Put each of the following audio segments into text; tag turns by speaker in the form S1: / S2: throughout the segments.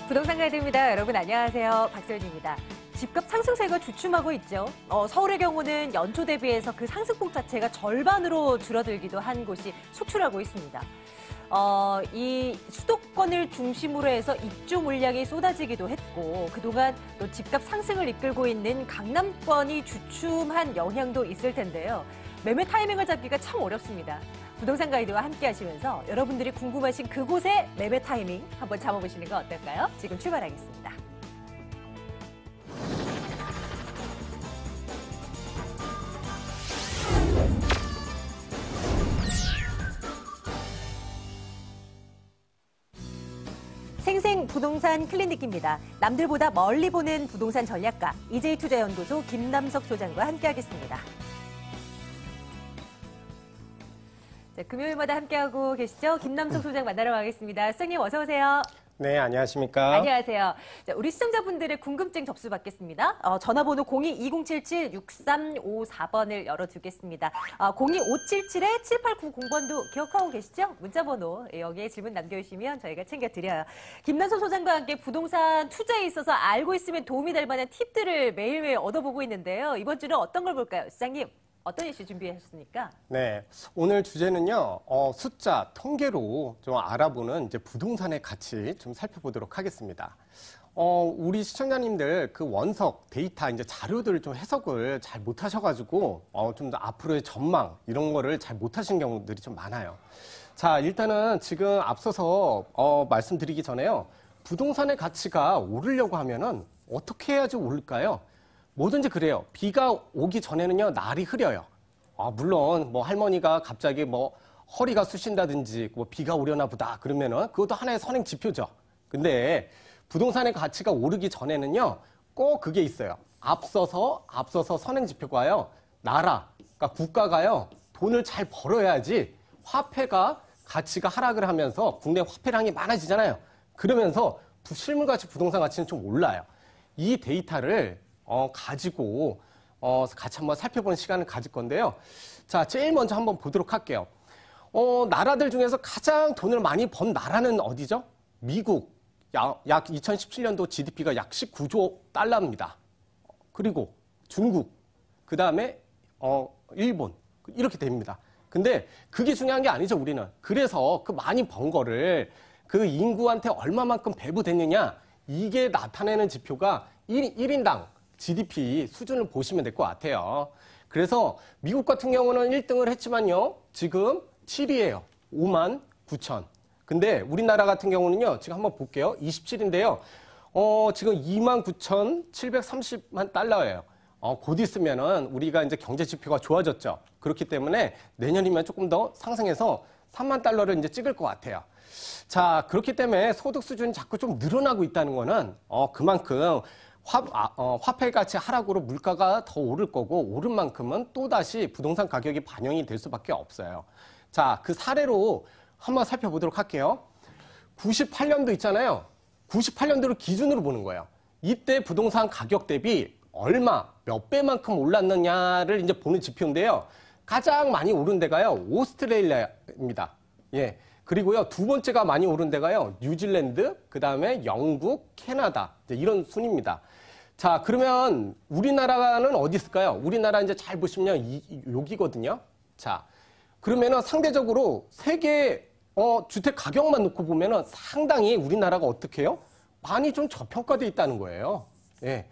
S1: 부동산 가이드입니다. 여러분 안녕하세요. 박소연입니다. 집값 상승세가 주춤하고 있죠. 서울의 경우는 연초 대비해서 그 상승폭 자체가 절반으로 줄어들기도 한 곳이 속출하고 있습니다. 이 수도권을 중심으로 해서 입주 물량이 쏟아지기도 했고 그동안 또 집값 상승을 이끌고 있는 강남권이 주춤한 영향도 있을 텐데요. 매매 타이밍을 잡기가 참 어렵습니다. 부동산 가이드와 함께 하시면서 여러분들이 궁금하신 그곳의 매매 타이밍 한번 잡아보시는 건 어떨까요? 지금 출발하겠습니다. 생생 부동산 클리닉입니다. 남들보다 멀리 보는 부동산 전략가 EJ투자연구소 김남석 소장과 함께하겠습니다. 자, 금요일마다 함께하고 계시죠? 김남석 소장 만나러 가겠습니다. 소장님 어서 오세요.
S2: 네, 안녕하십니까?
S1: 안녕하세요. 자, 우리 시청자분들의 궁금증 접수 받겠습니다. 전화번호 02-2077-6354번을 열어두겠습니다. 02577-7890번도 기억하고 계시죠? 문자번호 여기에 질문 남겨주시면 저희가 챙겨드려요. 김남석 소장과 함께 부동산 투자에 있어서 알고 있으면 도움이 될 만한 팁들을 매일매일 얻어보고 있는데요. 이번 주는 어떤 걸 볼까요? 소장님, 어떤 이슈 준비하셨습니까?
S2: 네, 오늘 주제는요, 숫자, 통계로 좀 알아보는 이제 부동산의 가치 좀 살펴보도록 하겠습니다. 우리 시청자님들 그 원석, 데이터, 이제 자료들 좀 해석을 잘 못하셔가지고, 좀 더 앞으로의 전망, 이런 거를 잘 못하신 경우들이 좀 많아요. 자, 일단은 지금 앞서서, 말씀드리기 전에요, 부동산의 가치가 오르려고 하면은 어떻게 해야지 오를까요? 뭐든지 그래요. 비가 오기 전에는요, 날이 흐려요. 물론, 뭐, 할머니가 갑자기 뭐, 허리가 쑤신다든지, 뭐, 비가 오려나 보다. 그러면은, 그것도 하나의 선행 지표죠. 근데, 부동산의 가치가 오르기 전에는요, 꼭 그게 있어요. 앞서서 선행 지표가요, 나라, 그러니까 국가가요, 돈을 잘 벌어야지 화폐가 가치가 하락을 하면서 국내 화폐량이 많아지잖아요. 그러면서 실물가치 부동산 가치는 좀 올라요. 이 데이터를 가지고 같이 한번 살펴보는 시간을 가질 건데요. 자, 제일 먼저 한번 보도록 할게요. 나라들 중에서 가장 돈을 많이 번 나라는 어디죠? 미국. 약 2017년도 GDP가 약 19조 달러입니다. 그리고 중국. 그 다음에 일본. 이렇게 됩니다. 근데 그게 중요한 게 아니죠, 우리는. 그래서 그 많이 번 거를 그 인구한테 얼마만큼 배부됐느냐, 이게 나타내는 지표가 1인당 GDP 수준을 보시면 될 것 같아요. 그래서 미국 같은 경우는 1등을 했지만요. 지금 7위예요. 5만 9천. 근데 우리나라 같은 경우는요. 지금 한번 볼게요. 27인데요. 지금 2만 9,730만 달러예요. 곧 있으면은 우리가 이제 경제 지표가 좋아졌죠. 그렇기 때문에 내년이면 조금 더 상승해서 3만 달러를 이제 찍을 것 같아요. 자, 그렇기 때문에 소득 수준이 자꾸 좀 늘어나고 있다는 거는 그만큼 화폐 가치 하락으로 물가가 더 오를 거고 오른 만큼은 또다시 부동산 가격이 반영이 될 수밖에 없어요. 자, 그 사례로 한번 살펴보도록 할게요. 98년도 있잖아요. 98년도를 기준으로 보는 거예요. 이때 부동산 가격 대비 얼마, 몇 배만큼 올랐느냐를 이제 보는 지표인데요. 가장 많이 오른 데가요, 오스트레일리아입니다. 예. 그리고요, 두 번째가 많이 오른 데가요, 뉴질랜드, 그 다음에 영국, 캐나다. 이런 순입니다. 자, 그러면 우리나라는 어디 있을까요? 우리나라 이제 잘 보시면 여기거든요. 자, 그러면은 상대적으로 세계 주택 가격만 놓고 보면은 상당히 우리나라가 어떻게 해요? 많이 좀 저평가되어 있다는 거예요. 예.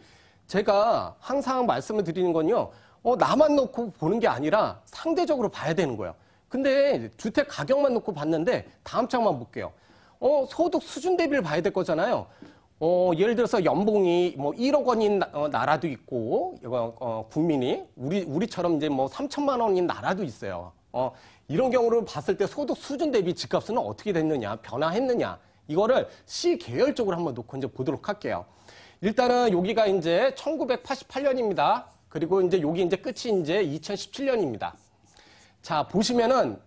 S2: 제가 항상 말씀을 드리는 건요, 나만 놓고 보는 게 아니라 상대적으로 봐야 되는 거예요. 근데 주택 가격만 놓고 봤는데 다음 장만 볼게요. 소득 수준 대비를 봐야 될 거잖아요. 예를 들어서 연봉이 뭐 1억 원인 나라도 있고, 국민이 우리처럼 이제 뭐 3천만 원인 나라도 있어요. 이런 경우를 봤을 때 소득 수준 대비 집값은 어떻게 됐느냐, 변화했느냐, 이거를 시계열적으로 한번 놓고 이제 보도록 할게요. 일단은 여기가 이제 1988년입니다. 그리고 이제 여기 이제 끝이 이제 2017년입니다. 자, 보시면은,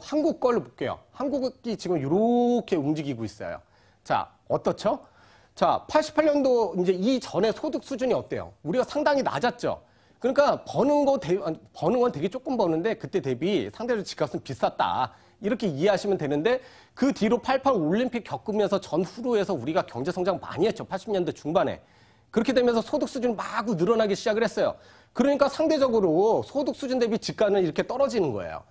S2: 한국 걸로 볼게요. 한국이 지금 이렇게 움직이고 있어요. 자, 어떻죠? 자, 88년도 이제 이전에 소득 수준이 어때요? 우리가 상당히 낮았죠? 그러니까 버는 건 되게 조금 버는데 그때 대비 상대적으로 집값은 비쌌다. 이렇게 이해하시면 되는데 그 뒤로 88 올림픽 겪으면서 전후로 해서 우리가 경제 성장 많이 했죠. 80년대 중반에. 그렇게 되면서 소득 수준이 마구 늘어나기 시작을 했어요. 그러니까 상대적으로 소득 수준 대비 지가는 이렇게 떨어지는 거예요.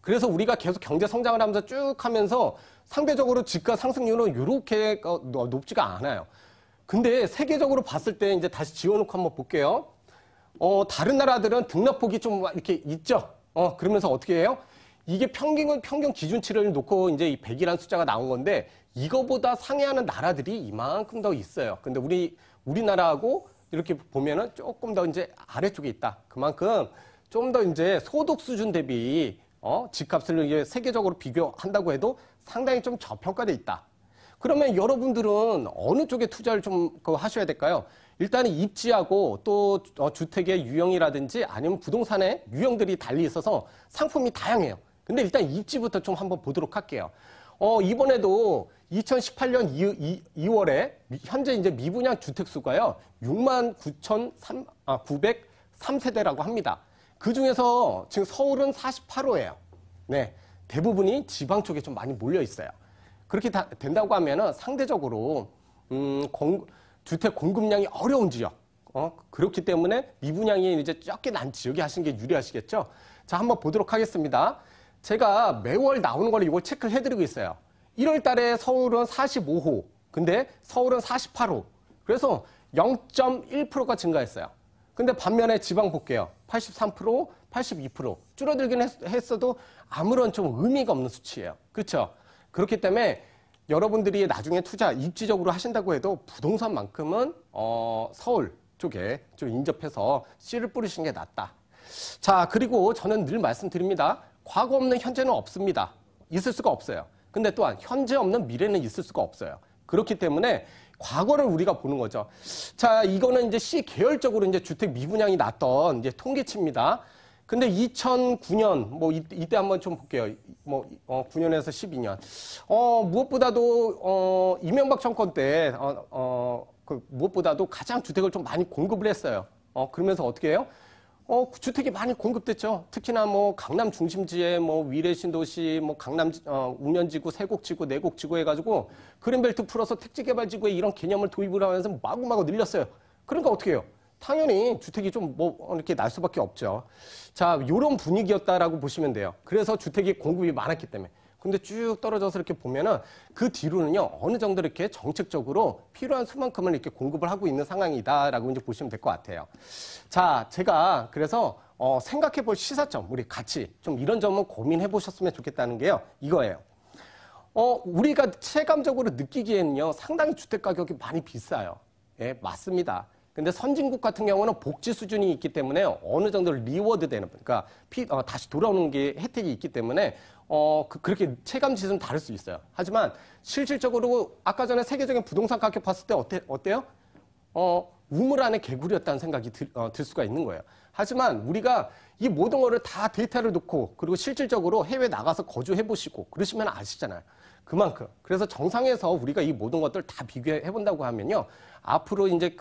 S2: 그래서 우리가 계속 경제 성장을 하면서 쭉 하면서 상대적으로 지가 상승률은 이렇게 높지가 않아요. 근데 세계적으로 봤을 때 이제 다시 지워놓고 한번 볼게요. 다른 나라들은 등락폭이 좀 이렇게 있죠. 그러면서 어떻게 해요? 이게 평균 기준치를 놓고 이제 이 100이라는 숫자가 나온 건데 이거보다 상회하는 나라들이 이만큼 더 있어요. 근데 우리나라하고 이렇게 보면은 조금 더 이제 아래쪽에 있다. 그만큼 좀 더 이제 소득 수준 대비 집값을 이제 세계적으로 비교한다고 해도 상당히 좀 저평가돼 있다. 그러면 여러분들은 어느 쪽에 투자를 좀 하셔야 될까요? 일단은 입지하고 또 주택의 유형이라든지 아니면 부동산의 유형들이 달리 있어서 상품이 다양해요. 근데 일단 입지부터 좀 한번 보도록 할게요. 이번에도 2018년 2월에 현재 이제 미분양 주택 수가요. 69,903세대라고 합니다. 그 중에서 지금 서울은 48호예요. 네. 대부분이 지방 쪽에 좀 많이 몰려 있어요. 그렇게 된다고 하면은 상대적으로, 주택 공급량이 어려운 지역. 그렇기 때문에 미분양이 이제 적게 난 지역에 하시는 게 유리하시겠죠? 자, 한번 보도록 하겠습니다. 제가 매월 나오는 걸 이걸 체크를 해드리고 있어요. 1월 달에 서울은 45호. 근데 서울은 48호. 그래서 0.1%가 증가했어요. 근데 반면에 지방 볼게요. 83%, 82%. 줄어들긴 했어도 아무런 좀 의미가 없는 수치예요. 그렇죠? 그렇기 때문에 여러분들이 나중에 투자 입지적으로 하신다고 해도 부동산만큼은 서울 쪽에 좀 인접해서 씨를 뿌리시는 게 낫다. 자, 그리고 저는 늘 말씀드립니다. 과거 없는 현재는 없습니다. 있을 수가 없어요. 근데 또한 현재 없는 미래는 있을 수가 없어요. 그렇기 때문에 과거를 우리가 보는 거죠. 자, 이거는 이제 C 계열적으로 이제 주택 미분양이 났던 이제 통계치입니다. 근데 2009년, 이때 한번 좀 볼게요. 9년에서 12년. 무엇보다도, 이명박 정권 때, 무엇보다도 가장 주택을 좀 많이 공급을 했어요. 그러면서 어떻게 해요? 주택이 많이 공급됐죠. 특히나 강남 중심지에 위례 신도시, 강남, 운현지구, 세곡지구, 내곡지구 해가지고 그린벨트 풀어서 택지개발지구에 이런 개념을 도입을 하면서 마구마구 늘렸어요. 그러니까 어떻게 해요? 당연히 주택이 좀 이렇게 날 수밖에 없죠. 자, 요런 분위기였다라고 보시면 돼요. 그래서 주택이 공급이 많았기 때문에. 근데 쭉 떨어져서 이렇게 보면은 그 뒤로는요, 어느 정도 이렇게 정책적으로 필요한 수만큼을 이렇게 공급을 하고 있는 상황이다라고 이제 보시면 될 것 같아요. 자, 제가 그래서 생각해 볼 시사점, 우리 같이 좀 이런 점은 고민해 보셨으면 좋겠다는 게요, 이거예요. 우리가 체감적으로 느끼기에는요, 상당히 주택 가격이 많이 비싸요. 예, 맞습니다. 근데 선진국 같은 경우는 복지 수준이 있기 때문에 어느 정도 리워드 되는, 그러니까 다시 돌아오는 게 혜택이 있기 때문에 그렇게 체감 지수는 다를 수 있어요. 하지만 실질적으로 아까 전에 세계적인 부동산 가격 봤을 때 어때요? 우물 안에 개구리였다는 생각이 들 수가 있는 거예요. 하지만 우리가 이 모든 거를 다 데이터를 놓고 그리고 실질적으로 해외 나가서 거주해 보시고 그러시면 아시잖아요. 그만큼. 그래서 정상에서 우리가 이 모든 것들 다 비교해 본다고 하면요. 앞으로 이제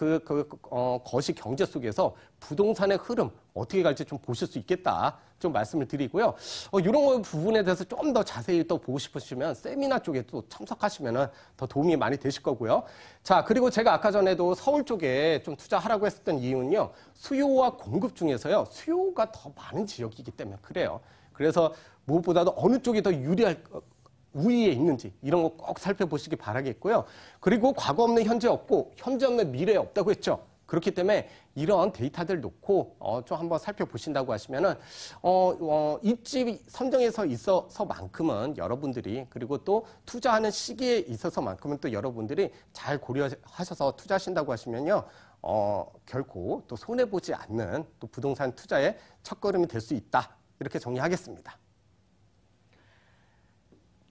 S2: 거시 경제 속에서 부동산의 흐름 어떻게 갈지 좀 보실 수 있겠다. 좀 말씀을 드리고요. 이런 부분에 대해서 좀 더 자세히 또 보고 싶으시면 세미나 쪽에 또 참석하시면 더 도움이 많이 되실 거고요. 자, 그리고 제가 아까 전에도 서울 쪽에 좀 투자하라고 했었던 이유는요. 수요와 공급 중에서요. 수요가 더 많은 지역이기 때문에 그래요. 그래서 무엇보다도 어느 쪽이 더 유리할 우위에 있는지 이런 거 꼭 살펴보시기 바라겠고요. 그리고 과거 없는 현재 없고 현재 없는 미래 없다고 했죠. 그렇기 때문에 이런 데이터들 놓고 좀 한번 살펴보신다고 하시면은 입지 선정에서 있어서만큼은 여러분들이 그리고 또 투자하는 시기에 있어서만큼은 또 여러분들이 잘 고려하셔서 투자하신다고 하시면요. 결코 또 손해보지 않는 또 부동산 투자의 첫걸음이 될 수 있다. 이렇게 정리하겠습니다.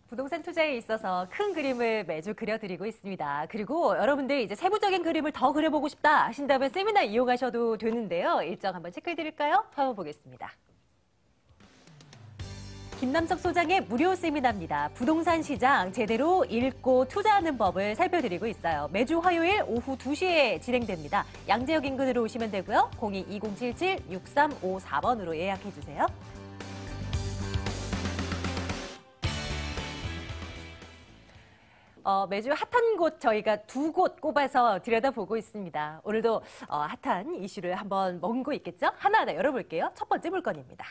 S1: 부동산 투자에 있어서 큰 그림을 매주 그려드리고 있습니다. 그리고 여러분들 이제 세부적인 그림을 더 그려보고 싶다 하신다면 세미나 이용하셔도 되는데요. 일정 한번 체크해드릴까요? 한번 보겠습니다. 김남석 소장의 무료 세미나입니다. 부동산 시장 제대로 읽고 투자하는 법을 살펴드리고 있어요. 매주 화요일 오후 2시에 진행됩니다. 양재역 인근으로 오시면 되고요. 02-2077-6354번으로 예약해주세요. 매주 핫한 곳 저희가 2곳 꼽아서 들여다보고 있습니다. 오늘도 핫한 이슈를 한번 먹은 거 있겠죠? 하나하나 열어볼게요. 첫 번째 물건입니다.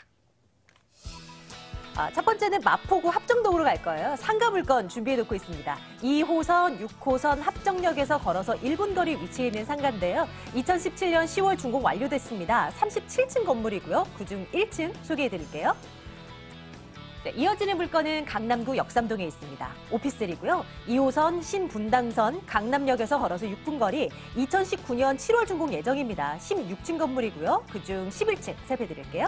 S1: 첫 번째는 마포구 합정동으로 갈 거예요. 상가 물건 준비해놓고 있습니다. 2호선, 6호선 합정역에서 걸어서 1분 거리 위치해 있는 상가인데요. 2017년 10월 준공 완료됐습니다. 37층 건물이고요. 그중 1층 소개해드릴게요. 네, 이어지는 물건은 강남구 역삼동에 있습니다. 오피스텔이고요. 2호선 신분당선 강남역에서 걸어서 6분 거리 2019년 7월 준공 예정입니다. 16층 건물이고요. 그중 11층 살펴드릴게요.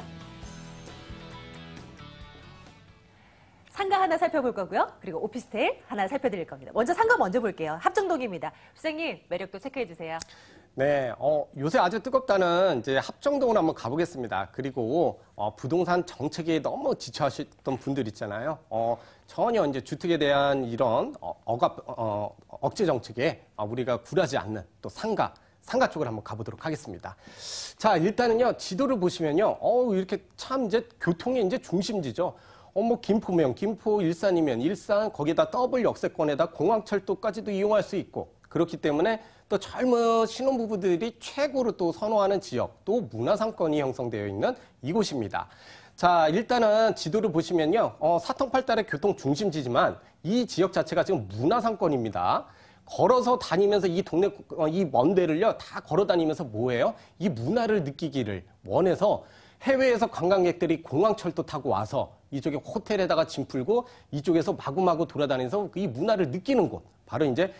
S1: 상가 하나 살펴볼 거고요. 그리고 오피스텔 하나 살펴드릴 겁니다. 먼저 상가 먼저 볼게요. 합정동입니다. 부장님, 매력도 체크해 주세요.
S2: 네, 요새 아주 뜨겁다는 이제 합정동을 한번 가보겠습니다. 그리고 부동산 정책에 너무 지쳐하셨던 분들 있잖아요. 전혀 이제 주택에 대한 이런 억제 정책에 우리가 굴하지 않는 또 상가 쪽으로 한번 가보도록 하겠습니다. 자, 일단은요, 지도를 보시면요, 이렇게 참 이제 교통의 이제 중심지죠. 뭐 김포면 김포, 일산이면 일산, 거기다 더블 역세권에다 공항철도까지도 이용할 수 있고, 그렇기 때문에 또 젊은 신혼부부들이 최고로 또 선호하는 지역, 또 문화상권이 형성되어 있는 이곳입니다. 자, 일단은 지도를 보시면요, 사통팔달의 교통 중심지지만 이 지역 자체가 지금 문화상권입니다. 걸어서 다니면서 이 동네, 이 먼 데를요, 다 걸어 다니면서 뭐예요? 이 문화를 느끼기를 원해서 해외에서 관광객들이 공항철도 타고 와서 이쪽에 호텔에다가 짐 풀고 이쪽에서 마구마구 돌아다니면서 이 문화를 느끼는 곳. 바로 이제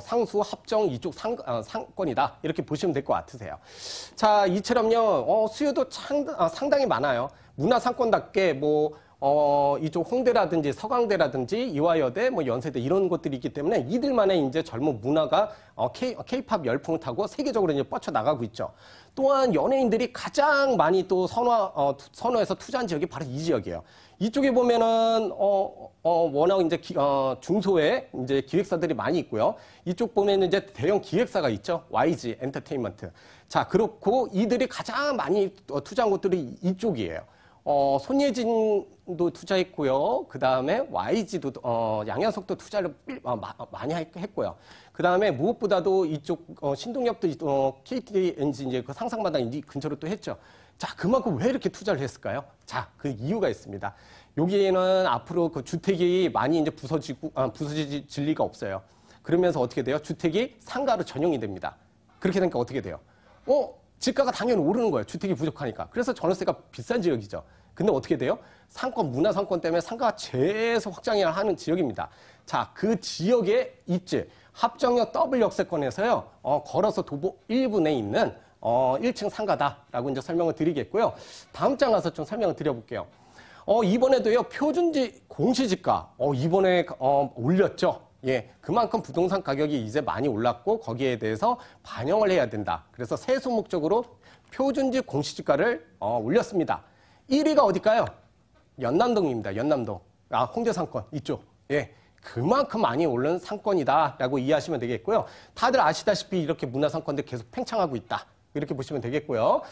S2: 상수, 합정 이쪽 상권이다. 이렇게 보시면 될 것 같으세요. 자, 이처럼요, 수요도 상당히 많아요. 문화상권답게 이쪽 홍대라든지 서강대라든지 이화여대, 연세대 이런 곳들이 있기 때문에 이들만의 이제 젊은 문화가 K-팝 열풍을 타고 세계적으로 이제 뻗쳐 나가고 있죠. 또한 연예인들이 가장 많이 또 선호해서 투자한 지역이 바로 이 지역이에요. 이쪽에 보면은 워낙 이제 중소의 이제 기획사들이 많이 있고요. 이쪽 보면은 이제 대형 기획사가 있죠. YG 엔터테인먼트. 자, 그렇고 이들이 가장 많이 투자한 곳들이 이쪽이에요. 손예진도 투자했고요. 그 다음에 YG도, 양현석도 투자를 많이 했고요. 그 다음에 무엇보다도 이쪽, 신동엽도, KT 엔진 이제 그 상상마당 이 근처로 또 했죠. 자, 그만큼 왜 이렇게 투자를 했을까요? 자, 그 이유가 있습니다. 여기에는 앞으로 그 주택이 많이 이제 부서질 리가 없어요. 그러면서 어떻게 돼요? 주택이 상가로 전용이 됩니다. 그렇게 되니까 어떻게 돼요? 집가가 당연히 오르는 거예요. 주택이 부족하니까. 그래서 전월세가 비싼 지역이죠. 근데 어떻게 돼요? 문화상권 때문에 상가가 계속 확장을 하는 지역입니다. 자, 그 지역의 입지, 합정역 더블 역세권에서요, 걸어서 도보 1분에 있는, 1층 상가다라고 이제 설명을 드리겠고요. 다음 장 가서 좀 설명을 드려볼게요. 이번에도요, 표준지 공시지가, 이번에, 올렸죠. 예, 그만큼 부동산 가격이 이제 많이 올랐고 거기에 대해서 반영을 해야 된다. 그래서 세수 목적으로 표준지 공시지가를 올렸습니다. 1위가 어딜까요? 연남동입니다. 연남동. 홍대 상권 이쪽. 예, 그만큼 많이 오른 상권이다라고 이해하시면 되겠고요. 다들 아시다시피 이렇게 문화상권들 계속 팽창하고 있다. 이렇게 보시면 되겠고요.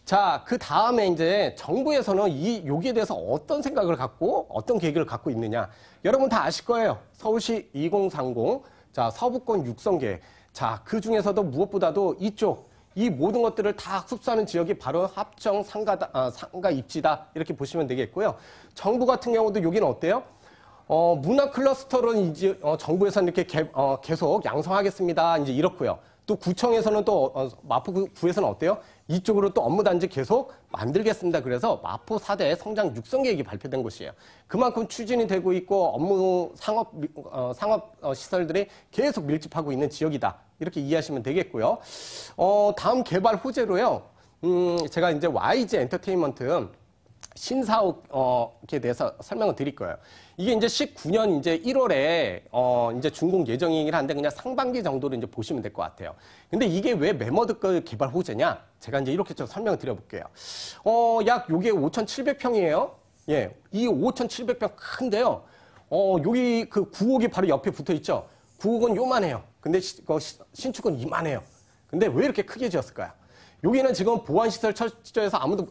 S2: 자, 그 다음에 이제 정부에서는 여기에 대해서 어떤 생각을 갖고 어떤 계획을 갖고 있느냐. 여러분 다 아실 거예요. 서울시 2030. 자, 서부권 육성 계획. 자, 그 중에서도 무엇보다도 이 모든 것들을 다 흡수하는 지역이 바로 합정 상가 입지다. 이렇게 보시면 되겠고요. 정부 같은 경우도 여기는 어때요? 문화 클러스터로는 이제 정부에서는 이렇게 계속 양성하겠습니다. 이제 이렇고요. 또 구청에서는 또 마포구에서는 어때요? 이쪽으로 또 업무단지 계속 만들겠습니다. 그래서 마포 4대 성장 육성 계획이 발표된 곳이에요. 그만큼 추진이 되고 있고 업무 상업 시설들이 계속 밀집하고 있는 지역이다. 이렇게 이해하시면 되겠고요. 다음 개발 호재로요. 제가 이제 YG 엔터테인먼트 신사옥에 대해서 설명을 드릴 거예요. 이게 이제 19년 이제 1월에 이제 준공 예정이긴 한데 그냥 상반기 정도로 이제 보시면 될 것 같아요. 근데 이게 왜 매머드 개발 호재냐? 제가 이제 이렇게 좀 설명을 드려볼게요. 약 요게 5,700평이에요. 예, 이 5,700평 큰데요. 여기 그 9옥이 바로 옆에 붙어 있죠. 9옥은 요만해요. 근데 신축은 이만해요. 근데 왜 이렇게 크게 지었을까요? 여기는 지금 보안시설 철저해서 아무도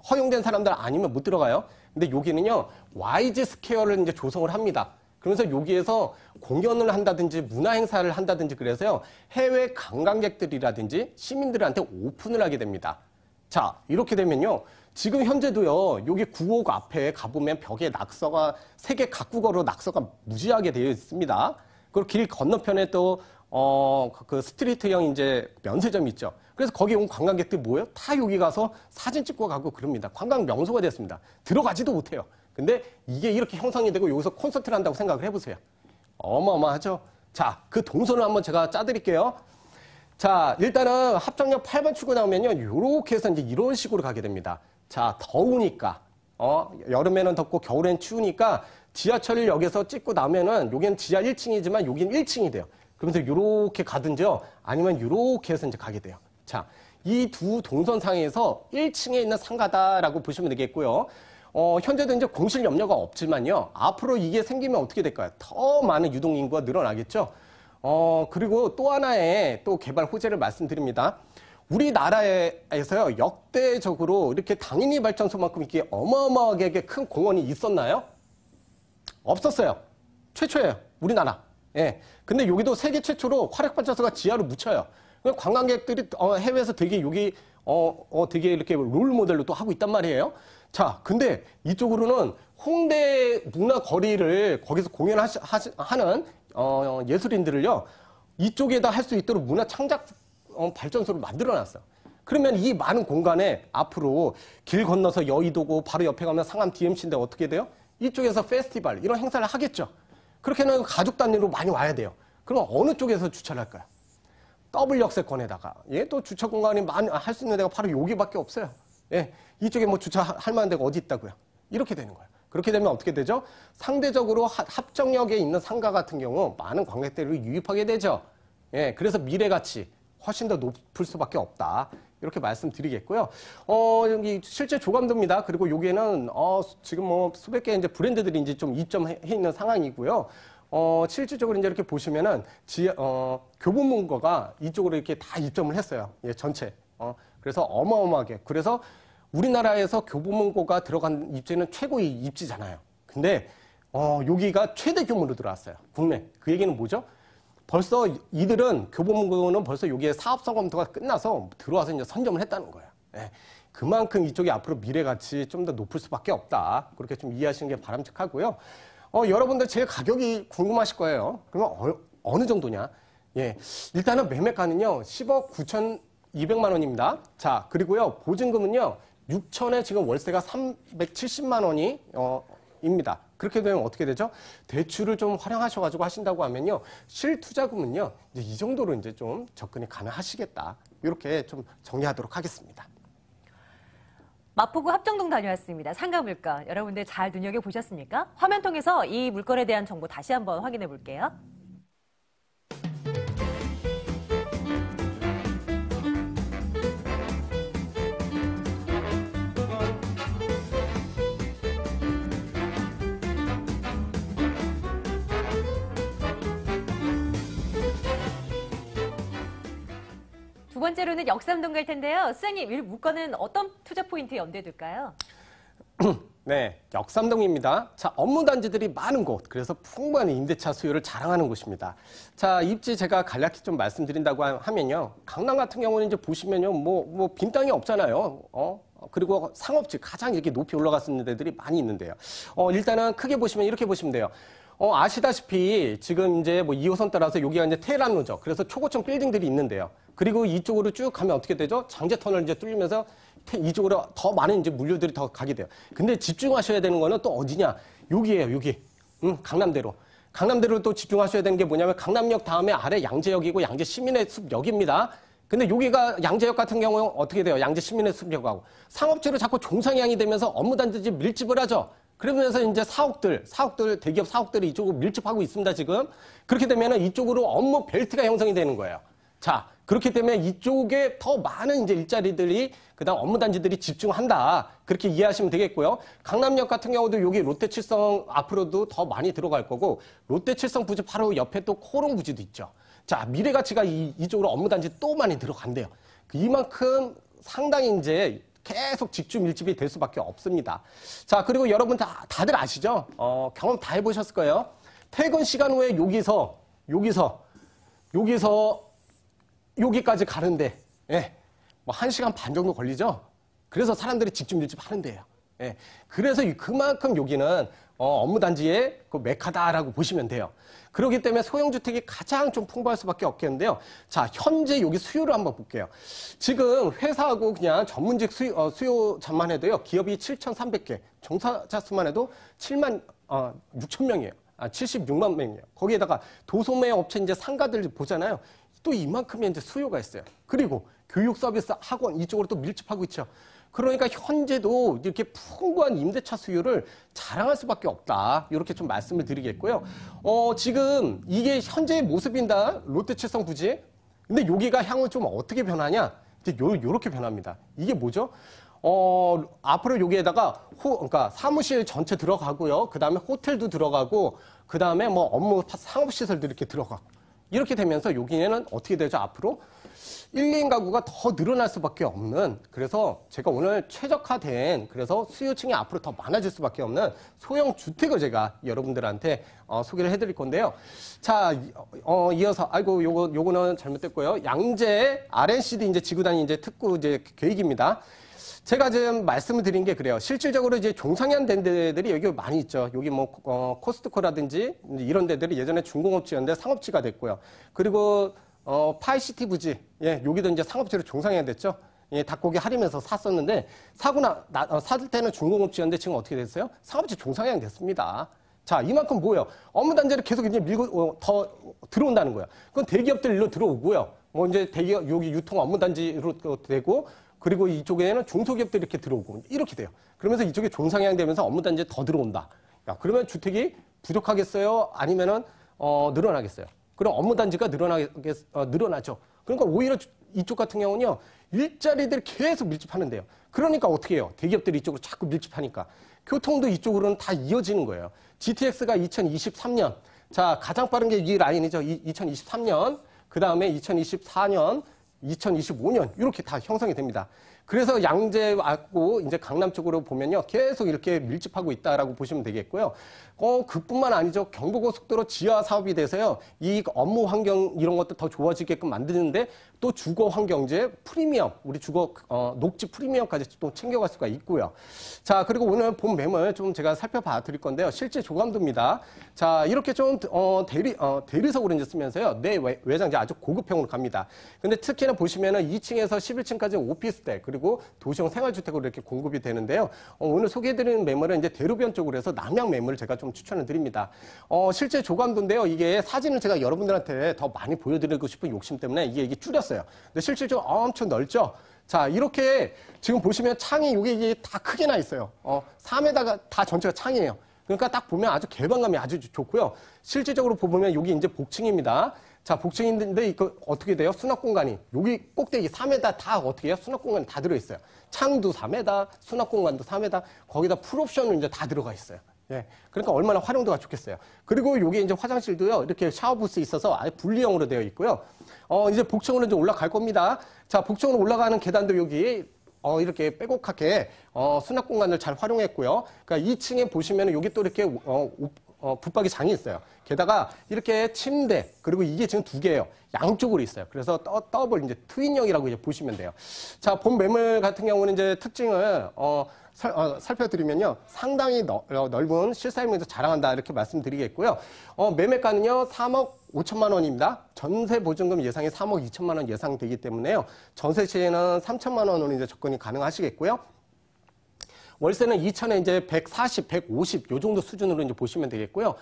S2: 허용된 사람들 아니면 못 들어가요. 근데 여기는요 YG 스퀘어를 이제 조성을 합니다. 그러면서 여기에서 공연을 한다든지 문화 행사를 한다든지 그래서요. 해외 관광객들이라든지 시민들한테 오픈을 하게 됩니다. 자, 이렇게 되면요. 지금 현재도요. 여기 구옥 앞에 가보면 벽에 낙서가 세계 각국어로 낙서가 무지하게 되어 있습니다. 그리고 길 건너편에 또 그 스트리트형 이제 면세점이 있죠. 그래서 거기 온 관광객들이 뭐예요? 다 여기 가서 사진 찍고 가고 그럽니다. 관광 명소가 됐습니다. 들어가지도 못해요. 근데 이게 이렇게 형성이 되고 여기서 콘서트를 한다고 생각을 해보세요. 어마어마하죠? 자, 그 동선을 한번 제가 짜드릴게요. 자, 일단은 합정역 8번 출구 나오면요. 요렇게 해서 이제 이런 식으로 가게 됩니다. 자, 더우니까, 여름에는 덥고 겨울엔 추우니까 지하철역에서 찍고 나면은 여기는 지하 1층이지만 여긴 1층이 돼요. 그러면서 요렇게 가든지요. 아니면 요렇게 해서 이제 가게 돼요. 자, 이 두 동선상에서 1층에 있는 상가다라고 보시면 되겠고요. 현재도 이제 공실 염려가 없지만요. 앞으로 이게 생기면 어떻게 될까요? 더 많은 유동인구가 늘어나겠죠. 그리고 또 하나의 또 개발 호재를 말씀드립니다. 우리나라에서요, 역대적으로 이렇게 당연히 발전소만큼 이렇게 어마어마하게 큰 공원이 있었나요? 없었어요. 최초예요. 우리나라. 예. 근데 여기도 세계 최초로 화력발전소가 지하로 묻혀요. 관광객들이 해외에서 되게 여기 되게 이렇게 롤 모델로 또 하고 있단 말이에요. 자, 근데 이쪽으로는 홍대 문화 거리를 거기서 공연하는 예술인들을요, 이쪽에다 할 수 있도록 문화 창작 발전소를 만들어놨어요. 그러면 이 많은 공간에 앞으로 길 건너서 여의도고 바로 옆에 가면 상암 DMC인데 어떻게 돼요? 이쪽에서 페스티벌 이런 행사를 하겠죠. 그렇게는 가족 단위로 많이 와야 돼요. 그럼 어느 쪽에서 주차를 할까요? 더블 역세권에다가 또 주차 공간이 많이 할 수 있는 데가 바로 여기밖에 없어요. 예, 이쪽에 뭐 주차할 만한 데가 어디 있다고요? 이렇게 되는 거예요. 그렇게 되면 어떻게 되죠? 상대적으로 합정역에 있는 상가 같은 경우 많은 관객들을 유입하게 되죠. 예, 그래서 미래 가치 훨씬 더 높을 수밖에 없다. 이렇게 말씀드리겠고요. 여기 실제 조감도입니다. 그리고 여기에는 지금 뭐 수백 개 이제 브랜드들이 이제 좀 입점해 있는 상황이고요. 실질적으로 이제 이렇게 보시면은 교보문고가 이쪽으로 이렇게 다 입점을 했어요. 예, 전체. 그래서 어마어마하게. 그래서 우리나라에서 교보문고가 들어간 입지는 최고의 입지잖아요. 근데 여기가 최대 규모로 들어왔어요. 국내. 그 얘기는 뭐죠? 벌써 이들은 교보문고는 벌써 여기에 사업성 검토가 끝나서 들어와서 이제 선점을 했다는 거예요. 예, 그만큼 이쪽이 앞으로 미래 가치 좀 더 높을 수밖에 없다. 그렇게 좀 이해하시는 게 바람직하고요. 여러분들 제 가격이 궁금하실 거예요. 그러면 어느 정도냐? 예, 일단은 매매가는요 10억 9,200만 원입니다. 자, 그리고요 보증금은요 6천에 지금 월세가 370만 원이 입니다. 그렇게 되면 어떻게 되죠? 대출을 좀 활용하셔가지고 하신다고 하면요 실투자금은요 이제 이 정도로 이제 좀 접근이 가능하시겠다. 이렇게 좀 정리하도록 하겠습니다.
S1: 마포구 합정동 다녀왔습니다. 상가 물건 여러분들 잘 눈여겨보셨습니까? 화면 통해서 이 물건에 대한 정보 다시 한번 확인해 볼게요. 두 번째로는 역삼동 갈 텐데요. 수장님, 이 물건은 어떤 투자 포인트에 염두에 둘까요?
S2: 네, 역삼동입니다. 자, 업무단지들이 많은 곳, 그래서 풍부한 임대차 수요를 자랑하는 곳입니다. 자, 입지 제가 간략히 좀 말씀드린다고 하면요. 강남 같은 경우는 이제 보시면요, 뭐 빈 땅이 없잖아요. 그리고 상업지 가장 이렇게 높이 올라가 있는 데들이 많이 있는데요. 일단은 크게 보시면 이렇게 보시면 돼요. 아시다시피 지금 이제 뭐 2호선 따라서 여기가 이제 테헤란로죠. 그래서 초고층 빌딩들이 있는데요. 그리고 이쪽으로 쭉 가면 어떻게 되죠? 장제터널 이제 뚫리면서 이쪽으로 더 많은 이제 물류들이 더 가게 돼요. 근데 집중하셔야 되는 거는 또 어디냐? 여기예요, 여기. 강남대로. 강남대로 또 집중하셔야 되는 게 뭐냐면 강남역 다음에 아래 양재역이고 양재 시민의 숲역입니다. 근데 여기가 양재역 같은 경우 어떻게 돼요? 양재 시민의 숲역하고 상업지로 자꾸 종상향이 되면서 업무단지 밀집을 하죠. 그러면서 이제 사옥들, 대기업 사옥들이 이쪽으로 밀집하고 있습니다, 지금. 그렇게 되면은 이쪽으로 업무 벨트가 형성이 되는 거예요. 자, 그렇기 때문에 이쪽에 더 많은 이제 일자리들이, 그 다음 업무단지들이 집중한다. 그렇게 이해하시면 되겠고요. 강남역 같은 경우도 여기 롯데칠성 앞으로도 더 많이 들어갈 거고, 롯데칠성 부지 바로 옆에 또 코롱 부지도 있죠. 자, 미래가치가 이쪽으로 업무단지 또 많이 들어간대요. 이만큼 상당히 이제 계속 직주 밀집이 될 수밖에 없습니다. 자, 그리고 여러분 다들 아시죠? 경험 다 해보셨을 거예요. 퇴근 시간 후에 여기서 여기까지 가는데, 예, 뭐 1시간 반 정도 걸리죠? 그래서 사람들이 직접 밀집 하는데요. 예, 그래서 그만큼 여기는 업무단지의 그 메카다라고 보시면 돼요. 그렇기 때문에 소형주택이 가장 좀 풍부할 수밖에 없겠는데요. 자, 현재 여기 수요를 한번 볼게요. 지금 회사하고 그냥 전문직 수요자만 해도요, 기업이 7,300개, 종사자 수만 해도 7만 6천 명이에요. 76만 명이에요. 거기에다가 도소매 업체 이제 상가들 보잖아요. 또 이만큼의 이제 수요가 있어요. 그리고 교육 서비스 학원 이쪽으로 또 밀집하고 있죠. 그러니까 현재도 이렇게 풍부한 임대차 수요를 자랑할 수밖에 없다. 이렇게 좀 말씀을 드리겠고요. 지금 이게 현재의 모습인다. 롯데칠성 부지. 근데 여기가 향후 좀 어떻게 변하냐? 이제 요렇게 변합니다. 이게 뭐죠? 앞으로 여기에다가 그러니까 사무실 전체 들어가고요. 그 다음에 호텔도 들어가고, 그 다음에 뭐 업무 상업시설도 이렇게 들어가고. 이렇게 되면서 여기는 어떻게 되죠? 앞으로 1, 2인 가구가 더 늘어날 수밖에 없는, 그래서 제가 오늘 최적화된, 그래서 수요층이 앞으로 더 많아질 수밖에 없는 소형 주택을 제가 여러분들한테 소개를 해드릴 건데요. 자, 이어서 요거는 잘못됐고요. 양재 RNCD 이제 지구단위 이제 특구 이제 계획입니다. 제가 지금 말씀을 드린 게 그래요. 실질적으로 이제 종상향 된 데들이 여기 많이 있죠. 여기 뭐, 코스트코라든지 이런 데들이 예전에 중공업지였는데 상업지가 됐고요. 그리고, 파이시티 부지. 예, 여기도 이제 상업지로 종상향 됐죠. 예, 닭고기 할인해서 샀었는데, 살 때는 중공업지였는데 지금 어떻게 됐어요? 상업지 종상향 됐습니다. 자, 이만큼 뭐예요? 업무단지를 계속 이제 밀고, 더 들어온다는 거예요. 그건 대기업들 일로 들어오고요. 뭐 이제 대기업, 여기 유통 업무단지로 되고, 그리고 이쪽에는 중소기업들이 이렇게 들어오고 이렇게 돼요. 그러면서 이쪽에 종상향 되면서 업무단지에 더 들어온다. 야, 그러면 주택이 부족하겠어요? 아니면은 늘어나겠어요? 그럼 업무단지가 늘어나죠. 그러니까 오히려 이쪽 같은 경우는요, 일자리들 계속 밀집하는데요. 그러니까 어떻게 해요? 대기업들이 이쪽으로 자꾸 밀집하니까 교통도 이쪽으로는 다 이어지는 거예요. GTX가 2023년, 자, 가장 빠른 게 이 라인이죠. 2023년, 그 다음에 2024년, 2025년 이렇게 다 형성이 됩니다. 그래서 양재 왔고 이제 강남 쪽으로 보면요, 계속 이렇게 밀집하고 있다라고 보시면 되겠고요. 그뿐만 아니죠. 경부고속도로 지하 사업이 돼서요, 이 업무 환경 이런 것도 더 좋아지게끔 만드는데 또 주거 환경제 프리미엄, 우리 주거 녹지 프리미엄까지 또 챙겨갈 수가 있고요. 자, 그리고 오늘 본 매물 좀 제가 살펴봐 드릴 건데요. 실제 조감도입니다. 자, 이렇게 좀 대리석으로 이제 쓰면서요, 내 외장재 아주 고급형으로 갑니다. 근데 특히나 보시면은 2층에서 11층까지 오피스텔 그리고 도시형 생활주택으로 이렇게 공급이 되는데요. 오늘 소개해드리는 매물은 이제 대로변 쪽으로 해서 남양 매물을 제가 좀 추천을 드립니다. 실제 조감도인데요. 이게 사진을 제가 여러분들한테 더 많이 보여드리고 싶은 욕심 때문에 이게 줄였어요. 근데 실질적으로 엄청 넓죠? 자, 이렇게 지금 보시면 창이 이게 다 크게 나 있어요. 3에다가 다 전체가 창이에요. 그러니까 딱 보면 아주 개방감이 아주 좋고요. 실질적으로 보면 여기 이제 복층입니다. 자, 복층인데 이거 어떻게 돼요? 수납 공간이 여기 꼭대기 3m 다 어떻게 해요? 수납 공간이 다 들어있어요. 창도 3m, 수납 공간도 3m, 거기다 풀옵션은 이제 다 들어가 있어요. 예, 그러니까 얼마나 활용도가 좋겠어요. 그리고 여기 이제 화장실도요, 이렇게 샤워부스 있어서 아예 분리형으로 되어 있고요. 이제 복층으로 이제 올라갈 겁니다. 자, 복층으로 올라가는 계단도 여기 이렇게 빼곡하게 수납 공간을 잘 활용했고요. 그러니까 2층에 보시면 여기 또 이렇게 붙박이 장이 있어요. 게다가 이렇게 침대, 그리고 이게 지금 2개예요. 양쪽으로 있어요. 그래서 더블 이제 트윈형이라고 이제 보시면 돼요. 자, 본 매물 같은 경우는 이제 특징을 살펴드리면요, 상당히 넓은 실사임에서 자랑한다 이렇게 말씀드리겠고요. 매매가는요 3억 5천만 원입니다. 전세 보증금 예상이 3억 2천만 원 예상되기 때문에요, 전세 시에는 3천만 원으로 이제 접근이 가능하시겠고요. 월세는 2천에 이제 140, 150 요 정도 수준으로 이제 보시면 되겠고요.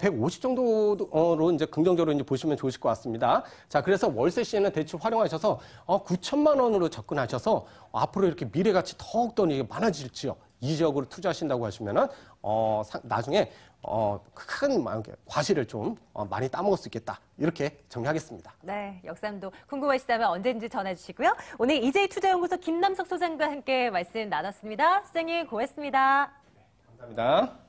S2: 150 정도로 이제 긍정적으로 이제 보시면 좋으실 것 같습니다. 자, 그래서 월세 시에는 대출 활용하셔서 9천만 원으로 접근하셔서 앞으로 이렇게 미래 가치 더욱더 많아질지요. 이 지역으로 투자하신다고 하시면은 나중에 큰 과실을 좀 많이 따먹을 수 있겠다. 이렇게 정리하겠습니다.
S1: 네, 역삼도 궁금하시다면 언제든지 전해 주시고요. 오늘 EJ투자연구소 김남석 소장과 함께 말씀 나눴습니다. 소장님 고맙습니다.
S2: 감사합니다.